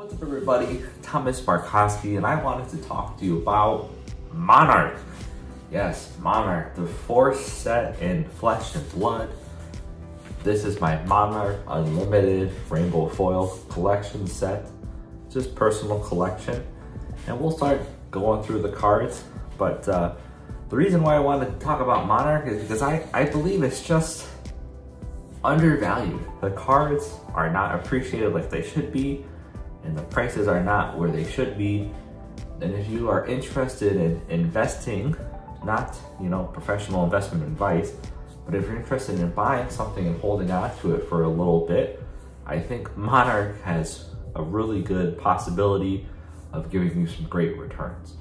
What's up everybody, Thomas Barkowski, and I wanted to talk to you about Monarch. Yes, Monarch, the fourth set in Flesh and Blood. This is my Monarch Unlimited Rainbow Foil Collection set, just personal collection. And we'll start going through the cards, but the reason why I wanted to talk about Monarch is because I believe it's just undervalued. The cards are not appreciated like they should be, and the prices are not where they should be. And if you are interested in investing, not, professional investment advice, but if you're interested in buying something and holding on to it for a little bit, I think Monarch has a really good possibility of giving you some great returns.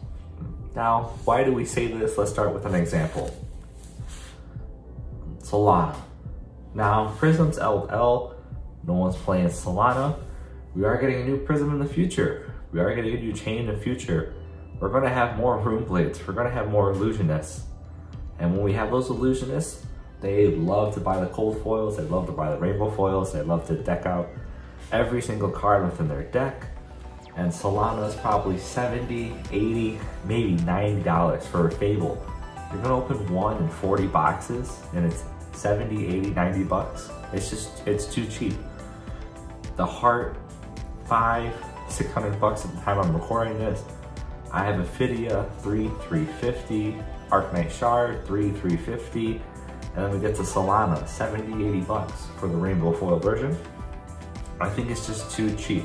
Now, why do we say this? Let's start with an example. Solana. Now, Prism's LL, no one's playing Solana. We are getting a new Prism in the future. We are getting a new chain in the future. We're gonna have more Rune Blades. We're gonna have more Illusionists. And when we have those Illusionists, they love to buy the cold foils, they love to buy the rainbow foils, they love to deck out every single card within their deck. And Solana is probably $70, $80, maybe $90 for a Fable. You're gonna open 1 in 40 boxes and it's 70, 80, 90 bucks. It's too cheap. The Heart, $500-600 bucks at the time I'm recording this. I have Ophidia, $350, Arcanite Shard, $350, and then we get to Solana, $70-80 bucks for the rainbow foil version. I think it's just too cheap.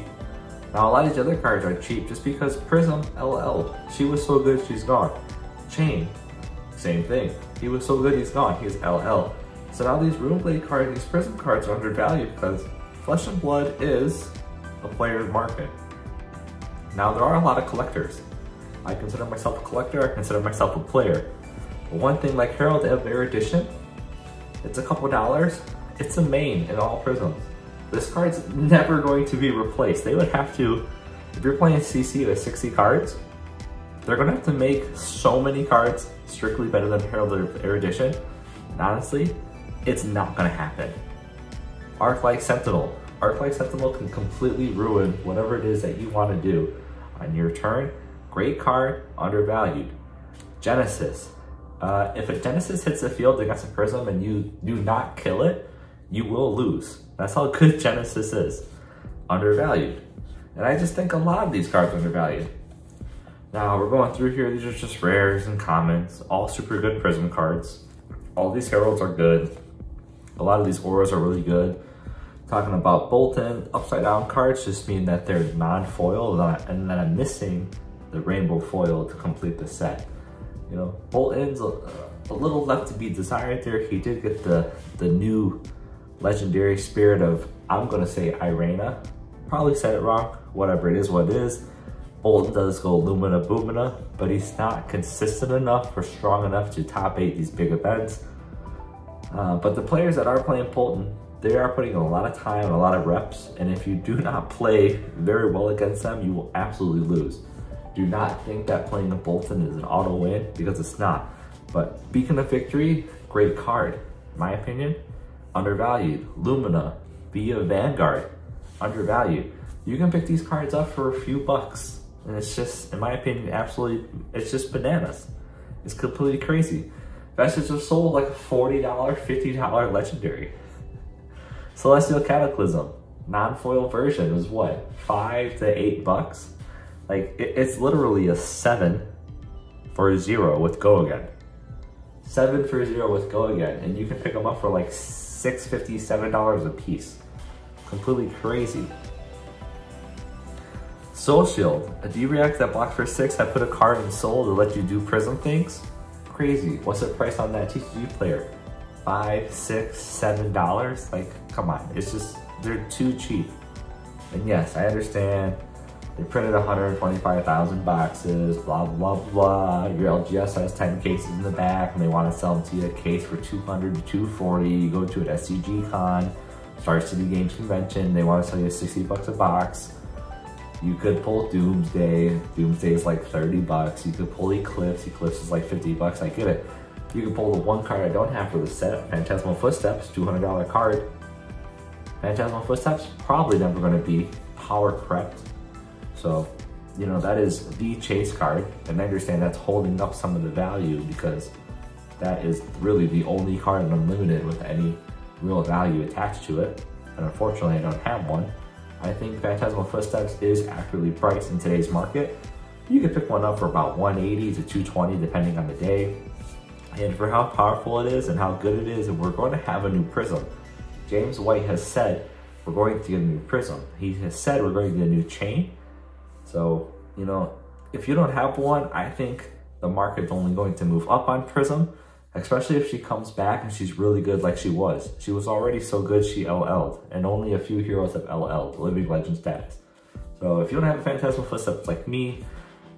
Now a lot of these other cards are cheap just because Prism LL, she was so good, she's gone. Chain, same thing. He was so good, he's gone, he's LL. So now these Rune Blade cards, these Prism cards are undervalued because Flesh and Blood is a player's market. Now there are a lot of collectors. I consider myself a collector, I consider myself a player. But one thing like Herald of Air Edition, it's a couple dollars, it's a main in all Prisms. This card's never going to be replaced. They would have to, if you're playing CC with 60 cards, they're gonna have to make so many cards strictly better than Herald of Air Edition. And honestly, it's not gonna happen. Arclight Sentinel. Arclight Sentinel can completely ruin whatever it is that you want to do on your turn. Great card, undervalued. Genesis. If a Genesis hits the field against a Prism and you do not kill it, you will lose. That's how good Genesis is. Undervalued. And I just think a lot of these cards are undervalued. Now we're going through here, these are just rares and commons, all super good Prism cards. All these Heralds are good. A lot of these Auras are really good. Talking about Bolton, upside down cards just mean that they're non-foil and then I'm missing the rainbow foil to complete the set. Bolton's a little left to be desired there. He did get the new legendary spirit of, I'm gonna say Irena. Probably said it wrong, whatever it is what it is. Bolton does go Lumina Boomina, but he's not consistent enough or strong enough to top 8 these big events. But the players that are playing Bolton, they are putting a lot of time and a lot of reps, and if you do not play very well against them, you will absolutely lose. Do not think that playing a Bolton is an auto win, because it's not. But Beacon of Victory, great card. In my opinion, undervalued. Lumina, be a Vanguard, undervalued. You can pick these cards up for a few bucks, and it's just, in my opinion, absolutely, it's just bananas. It's completely crazy. Vestige of Soul, like a $40, $50 legendary. Celestial Cataclysm, non-foil version is what, $5 to $8? Like, it's literally a 7 for 0 with Go Again. 7 for 0 with Go Again, and you can pick them up for like $6.50, $7 a piece. Completely crazy. Soul Shield, a D-React that blocks for 6, I put a card in Soul to let you do Prism things. Crazy. What's the price on that TCG player? $5, $6, $7? Like, come on, it's just, they're too cheap. And yes, I understand, they printed 125,000 boxes, blah, blah, blah. Your LGS has 10 cases in the back and they want to sell them to you a case for 200 to 240. You go to an SCG con, Star City Games Convention, they want to sell you 60 bucks a box. You could pull Doomsday. Doomsday is like 30 bucks. You could pull Eclipse. Eclipse is like 50 bucks. I get it. You can pull the one card I don't have for the set, Phantasmal Footsteps, $200 card. Phantasmal Footsteps, probably never going to be power prepped. So, you know, that is the chase card, and I understand that's holding up some of the value because that is really the only card in Unlimited with any real value attached to it. And unfortunately, I don't have one. I think Phantasmal Footsteps is accurately priced in today's market. You can pick one up for about 180 to 220 depending on the day. And for how powerful it is and how good it is, and we're going to have a new prism. James White has said we're going to get a new prism. He has said we're going to get a new chain. So, you know, if you don't have one, I think the market's only going to move up on prism, especially if she comes back and she's really good like she was. She was already so good she LL'd, and only a few heroes have LL'd, Living Legend status. So if you don't have a Phantasmal Footsteps like me,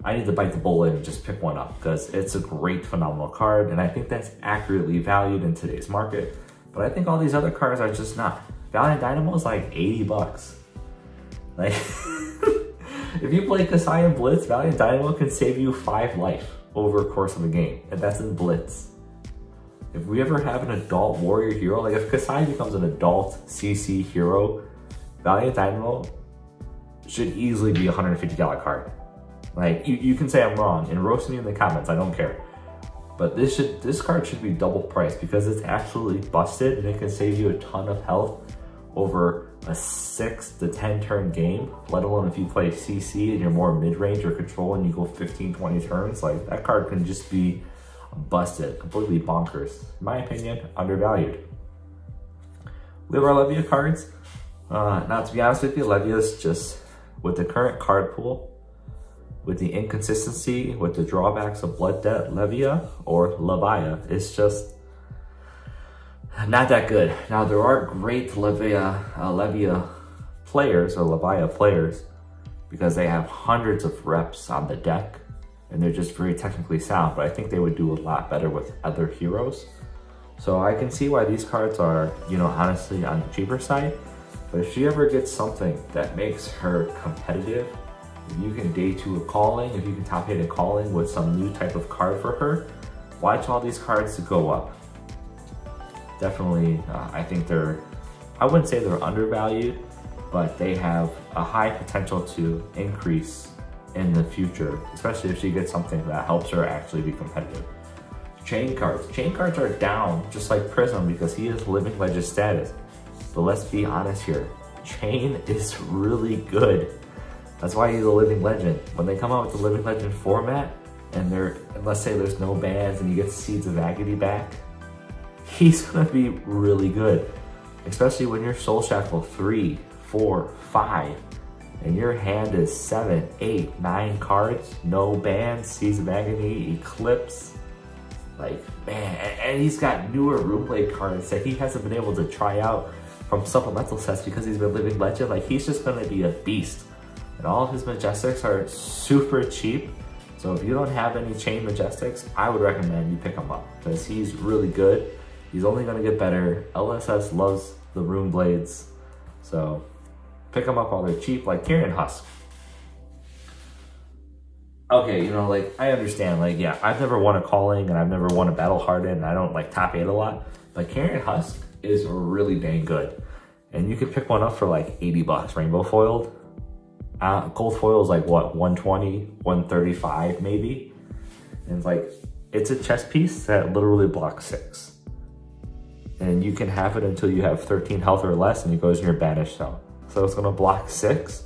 I need to bite the bullet and just pick one up because it's a great, phenomenal card, and I think that's accurately valued in today's market. But I think all these other cards are just not. Valiant Dynamo is like 80 bucks. Like, if you play Kasai and Blitz, Valiant Dynamo can save you 5 life over a course of a game, and that's in Blitz. If we ever have an adult warrior hero, like if Kasai becomes an adult CC hero, Valiant Dynamo should easily be a $150 card. Like, you can say I'm wrong and roast me in the comments, I don't care. But this card should be double priced because it's absolutely busted and it can save you a ton of health over a 6 to 10 turn game, let alone if you play CC and you're more mid-range or control and you go 15, 20 turns. Like, that card can just be busted, completely bonkers. In my opinion, undervalued. We have our Levia cards. Now, to be honest with you, Levia's just, with the current card pool, with the inconsistency, with the drawbacks of Blood Debt, Levia or Levia, it's just not that good. Now, there are great Levia players or Levia players because they have hundreds of reps on the deck and they're just very technically sound, but I think they would do a lot better with other heroes. So I can see why these cards are, you know, honestly on the cheaper side. But if she ever gets something that makes her competitive, if you can day 2 a calling, if you can top 8 a calling with some new type of card for her, watch all these cards to go up. Definitely, I think I wouldn't say they're undervalued, but they have a high potential to increase in the future, especially if she gets something that helps her actually be competitive. Chain cards. Chain cards are down, just like Prism, because he is Living Legend status. But let's be honest here, Chain is really good. That's why he's a Living Legend. When they come out with the Living Legend format, and let's say there's no bans and you get the Seeds of Agony back, he's gonna be really good. Especially when you're Soul Shackle 3, 4, 5, and your hand is 7, 8, 9 cards, no bans, Seeds of Agony, Eclipse. Like, man, and he's got newer Runeblade cards that he hasn't been able to try out from supplemental sets because he's been Living Legend. Like, he's just gonna be a beast. And all of his Majestics are super cheap. So if you don't have any Chain Majestics, I would recommend you pick him up because he's really good. He's only gonna get better. LSS loves the Rune Blades. So pick them up while they're cheap, like Carrion Husk. Okay, you know, like, I understand, like, yeah, I've never won a calling and I've never won a Battle Hardened and I don't like top 8 a lot, but Carrion Husk is really dang good. And you could pick one up for like 80 bucks, rainbow foiled. Gold foil is like what, 120, 135 maybe? And it's like, it's a chess piece that literally blocks 6. And you can have it until you have 13 health or less and it goes in your banished zone. So it's gonna block 6,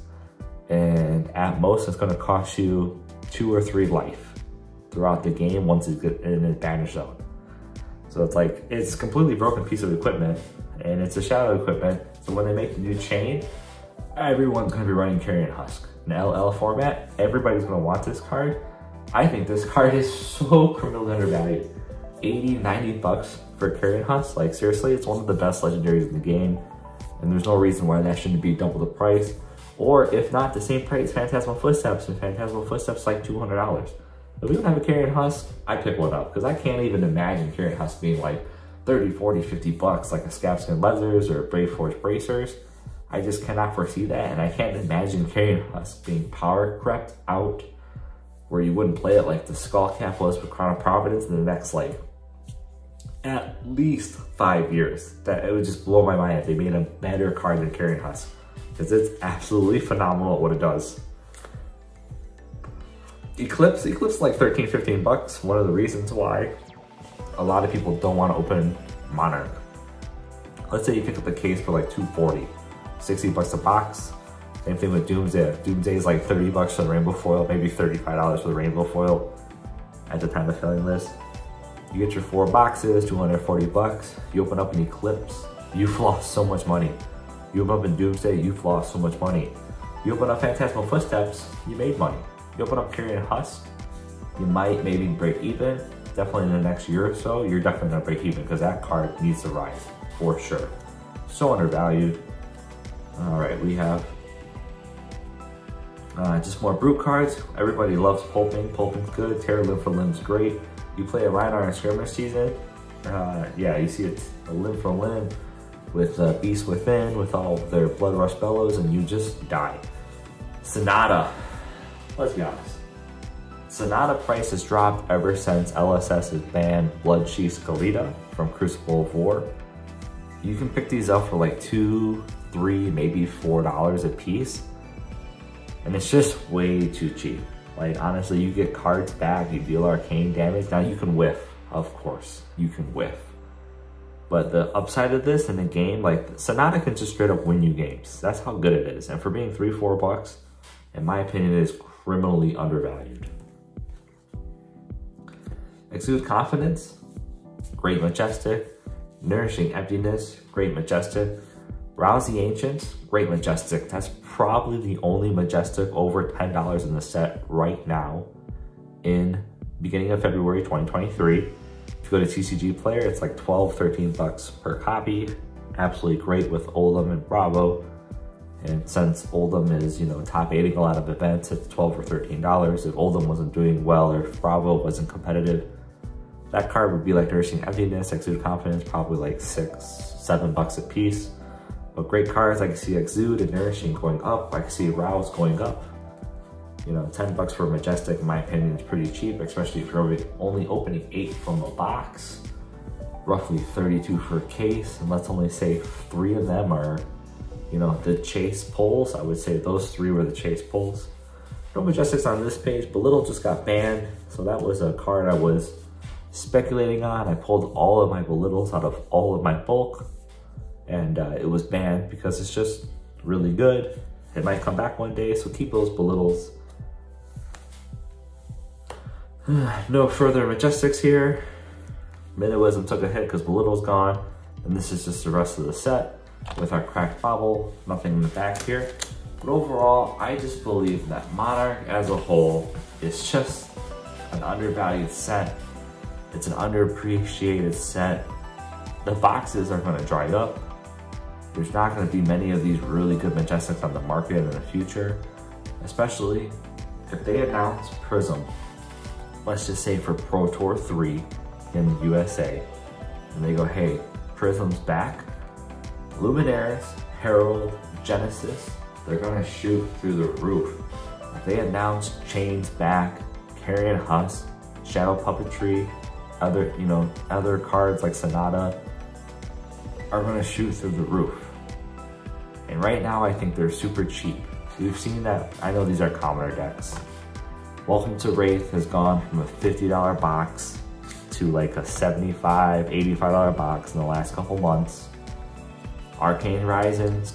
and at most it's gonna cost you 2 or 3 life throughout the game once it's in a banished zone. So it's like, it's a completely broken piece of equipment, and it's a shadow equipment. So when they make the new chain, everyone's gonna be running Carrion Husk. In LL format, everybody's gonna want this card. I think this card is so criminally undervalued. 80, 90 bucks for Carrion Husk. Like, seriously, it's one of the best legendaries in the game. And there's no reason why that shouldn't be double the price. Or if not, the same price, Phantasmal Footsteps, and Phantasmal Footsteps like $200. If we don't have a Carrion Husk, I pick one up, because I can't even imagine Carrion Husk being like 30, 40, 50 bucks like a Scabskin Leathers or Brave Force Bracers. I just cannot foresee that, and I can't imagine Carrion Husk being power crept out where you wouldn't play it like the Skullcap was with Crown of Providence in the next, like, at least 5 years. That it would just blow my mind if they made a better card than Carrion Husk, because it's absolutely phenomenal at what it does. Eclipse like 13, 15 bucks. One of the reasons why a lot of people don't want to open Monarch. Let's say you pick up a case for like $240, 60 bucks a box. Same thing with Doomsday. Doomsday is like 30 bucks for the rainbow foil, maybe $35 for the rainbow foil at the time of filming this. You get your 4 boxes, 240 bucks. You open up an Eclipse, you've lost so much money. You open up in Doomsday, you've lost so much money. You open up Phantasmal Footsteps, you made money. You open up Carrion Husk, you might maybe break even. Definitely in the next year or so, you're definitely gonna break even because that card needs to rise for sure. So undervalued. All right, we have just more brute cards. Everybody loves pulping. Pulping's good. Terror Limb for Limb's great. You play a Rhino in Skirmish season. Yeah, you see it's a Limb for Limb with Beast Within, with all their Blood Rush Bellows, and you just die. Sonata. Let's be honest. Sonata price has dropped ever since LSS has banned Bloodchief Skeleta from Crucible of War. You can pick these up for like $2, $3, maybe $4 a piece. And it's just way too cheap. Like honestly, you get cards back, you deal arcane damage. Now you can whiff, of course, you can whiff. But the upside of this in the game, like Sonata can just straight up win you games. That's how good it is. And for being $3, $4, in my opinion, it is criminally undervalued. Exude Confidence, great Majestic. Nourishing Emptiness, great Majestic. Rouse the Ancients, great Majestic. That's probably the only Majestic over $10 in the set right now in beginning of February 2023. If you go to TCG Player, it's like 12, 13 bucks per copy. Absolutely great with Oldhim and Bravo. And since Oldhim is, top 8ing a lot of events, it's $12 or $13. If Oldhim wasn't doing well or if Bravo wasn't competitive, that card would be like Nourishing Emptiness, Exude Confidence, probably like $6, $7 bucks a piece. But great cards, I can see Exude and Nourishing going up. I can see Rouse going up. 10 bucks for Majestic, in my opinion, is pretty cheap, especially if you're only opening 8 from a box. Roughly 32 for a case, and let's only say 3 of them are, the chase pulls. I would say those 3 were the chase pulls. No Majestics on this page. Belittle just got banned, so that was a card I was speculating on. I pulled all of my Belittles out of all of my bulk, and it was banned because it's just really good. It might come back one day, so keep those Belittles. No further Majestics here. Minnowism took a hit because Belittle's gone, and this is just the rest of the set with our cracked bobble. Nothing in the back here. But overall, I just believe that Monarch as a whole is just an undervalued set. It's an underappreciated set. The boxes are going to dry up. There's not going to be many of these really good Majestics on the market in the future, especially if they announce Prism, let's just say for Pro Tour 3 in the USA, and they go, hey, Prism's back. Luminaris, Herald, Genesis, they're going to shoot through the roof. If they announce Chains back, Carrion Husk, Shadow Puppetry, other cards like Sonata are going to shoot through the roof. And right now, I think they're super cheap. We've seen that. I know these are commoner decks. Welcome to Wraith has gone from a $50 box to like a $75, $85 box in the last couple months. Arcane Horizons,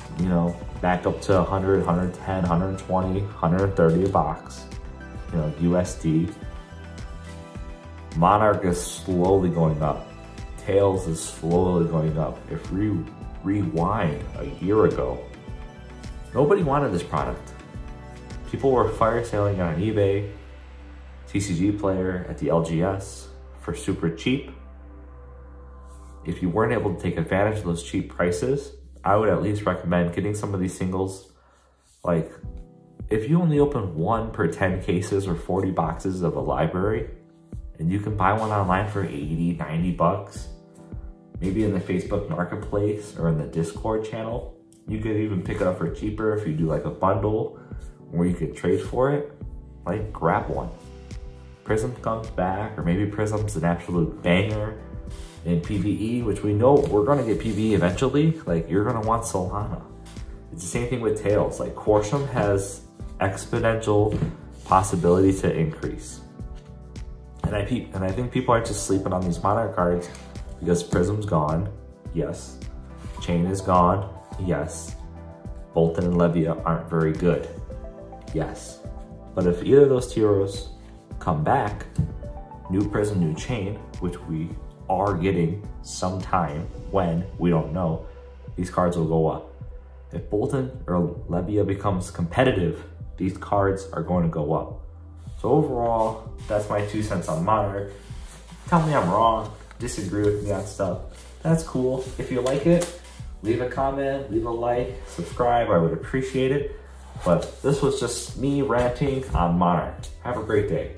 back up to 100, 110, 120, 130 a box, USD. Monarch is slowly going up. Tails is slowly going up. If we rewind a year ago, nobody wanted this product. People were fire selling it on eBay, TCG Player, at the LGS for super cheap. If you weren't able to take advantage of those cheap prices, I would at least recommend getting some of these singles. Like, if you only open 1 per 10 cases or 40 boxes of a library, and you can buy one online for 80, 90 bucks, maybe in the Facebook Marketplace or in the Discord channel, you could even pick it up for cheaper if you do like a bundle where you could trade for it. Like, grab one. Prism comes back, or maybe Prism's an absolute banger in PvE, which we know we're gonna get PvE eventually. Like, you're gonna want Solana. It's the same thing with Tails. Like, Corsham has exponential possibility to increase. And I think people are just sleeping on these Monarch cards because Prism's gone, yes. Chain is gone, yes. Bolton and Levia aren't very good, yes. But if either of those heroes come back, new Prism, new Chain, which we are getting sometime, when, we don't know, these cards will go up. If Bolton or Levia becomes competitive, these cards are going to go up. So overall, that's my 2 cents on Monarch. Tell me I'm wrong, disagree with me on stuff. That's cool. If you like it, leave a comment, leave a like, subscribe, I would appreciate it. But this was just me ranting on Monarch. Have a great day.